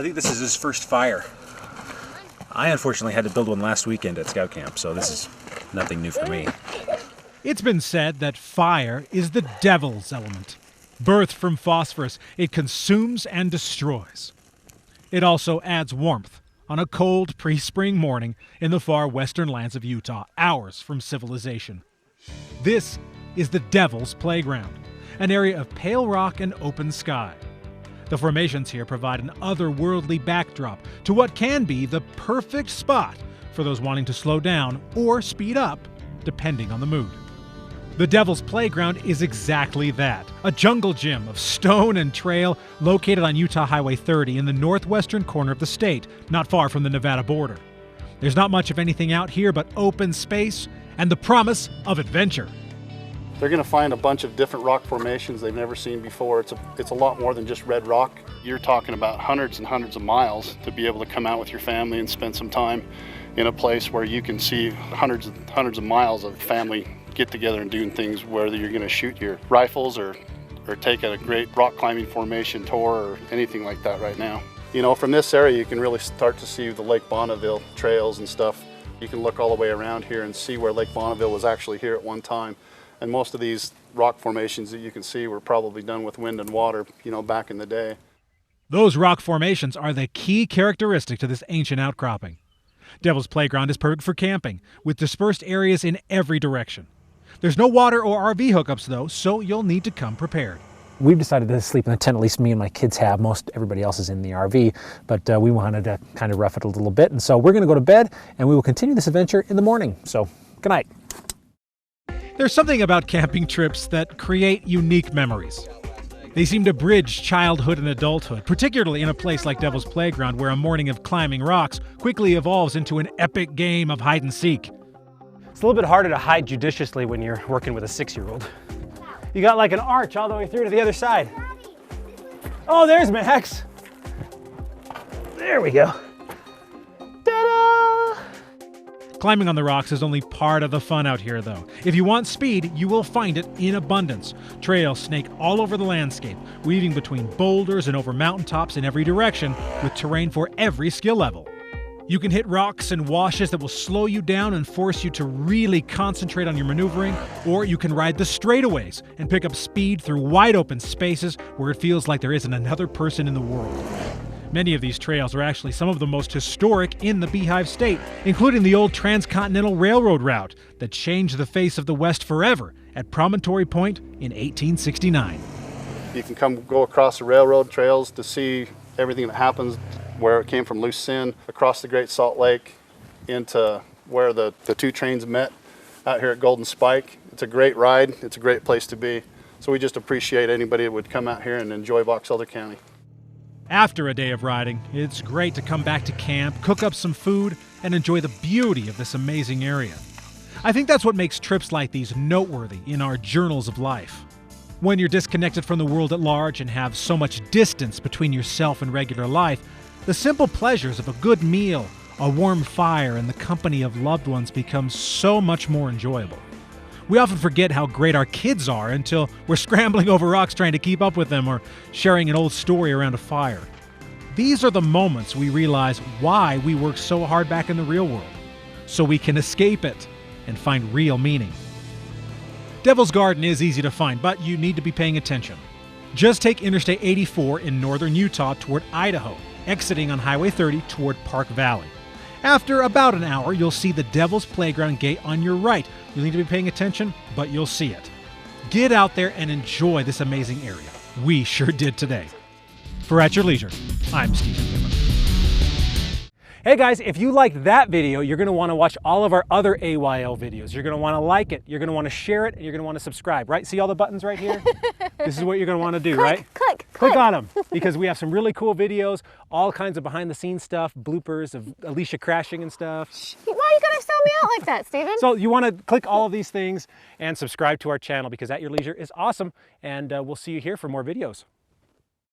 I think this is his first fire. I unfortunately had to build one last weekend at scout camp, so this is nothing new for me. It's been said that fire is the devil's element. Birthed from phosphorus, it consumes and destroys. It also adds warmth on a cold pre-spring morning in the far western lands of Utah, hours from civilization. This is the Devil's Playground, an area of pale rock and open sky. The formations here provide an otherworldly backdrop to what can be the perfect spot for those wanting to slow down or speed up, depending on the mood. The Devil's Playground is exactly that, a jungle gym of stone and trail located on Utah Highway 30 in the northwestern corner of the state, not far from the Nevada border. There's not much of anything out here but open space and the promise of adventure. They're going to find a bunch of different rock formations they've never seen before. It's a lot more than just red rock. You're talking about hundreds and hundreds of miles to be able to come out with your family and spend some time in a place where you can see hundreds of miles of family get together and doing things, whether you're going to shoot your rifles or take a great rock climbing formation tour or anything like that right now. You know, from this area you can really start to see the Lake Bonneville trails and stuff. You can look all the way around here and see where Lake Bonneville was actually here at one time. And most of these rock formations that you can see were probably done with wind and water, you know, back in the day. Those rock formations are the key characteristic to this ancient outcropping. Devil's Playground is perfect for camping, with dispersed areas in every direction. There's no water or RV hookups though, so you'll need to come prepared. We've decided to sleep in the tent, at least me and my kids have. Everybody else is in the RV, but we wanted to kind of rough it a little bit. And so we're going to go to bed and we will continue this adventure in the morning. So good night. There's something about camping trips that create unique memories. They seem to bridge childhood and adulthood, particularly in a place like Devil's Playground, where a morning of climbing rocks quickly evolves into an epic game of hide and seek. It's a little bit harder to hide judiciously when you're working with a 6-year-old. You got like an arch all the way through to the other side. Oh, there's Max. There we go. Ta-da! Climbing on the rocks is only part of the fun out here, though. If you want speed, you will find it in abundance. Trails snake all over the landscape, weaving between boulders and over mountaintops in every direction, with terrain for every skill level. You can hit rocks and washes that will slow you down and force you to really concentrate on your maneuvering, or you can ride the straightaways and pick up speed through wide open spaces where it feels like there isn't another person in the world. Many of these trails are actually some of the most historic in the Beehive State, including the old Transcontinental Railroad route that changed the face of the West forever at Promontory Point in 1869. You can go across the railroad trails to see everything that happens where it came from Lucin, across the Great Salt Lake, into where the two trains met out here at Golden Spike. It's a great ride. It's a great place to be. So we just appreciate anybody that would come out here and enjoy Box Elder County. After a day of riding, it's great to come back to camp, cook up some food, and enjoy the beauty of this amazing area. I think that's what makes trips like these noteworthy in our journals of life. When you're disconnected from the world at large and have so much distance between yourself and regular life, the simple pleasures of a good meal, a warm fire, and the company of loved ones become so much more enjoyable. We often forget how great our kids are until we're scrambling over rocks trying to keep up with them or sharing an old story around a fire. These are the moments we realize why we work so hard back in the real world, so we can escape it and find real meaning. Devil's Garden is easy to find, but you need to be paying attention. Just take Interstate 84 in northern Utah toward Idaho, exiting on Highway 30 toward Park Valley. After about an hour, you'll see the Devil's Playground gate on your right. You'll need to be paying attention, but you'll see it. Get out there and enjoy this amazing area. We sure did today. For At Your Leisure, I'm Stephen Gilman. Hey guys, if you liked that video, you're going to want to watch all of our other AYL videos. You're going to want to like it, you're going to want to share it, and you're going to want to subscribe, right? See all the buttons right here? This is what you're going to want to do, right? Click on them, because we have some really cool videos, all kinds of behind-the-scenes stuff, bloopers of Alicia crashing and stuff. Why are you going to sell me out like that, Stephen? So you want to click all of these things and subscribe to our channel, because At Your Leisure is awesome, and we'll see you here for more videos.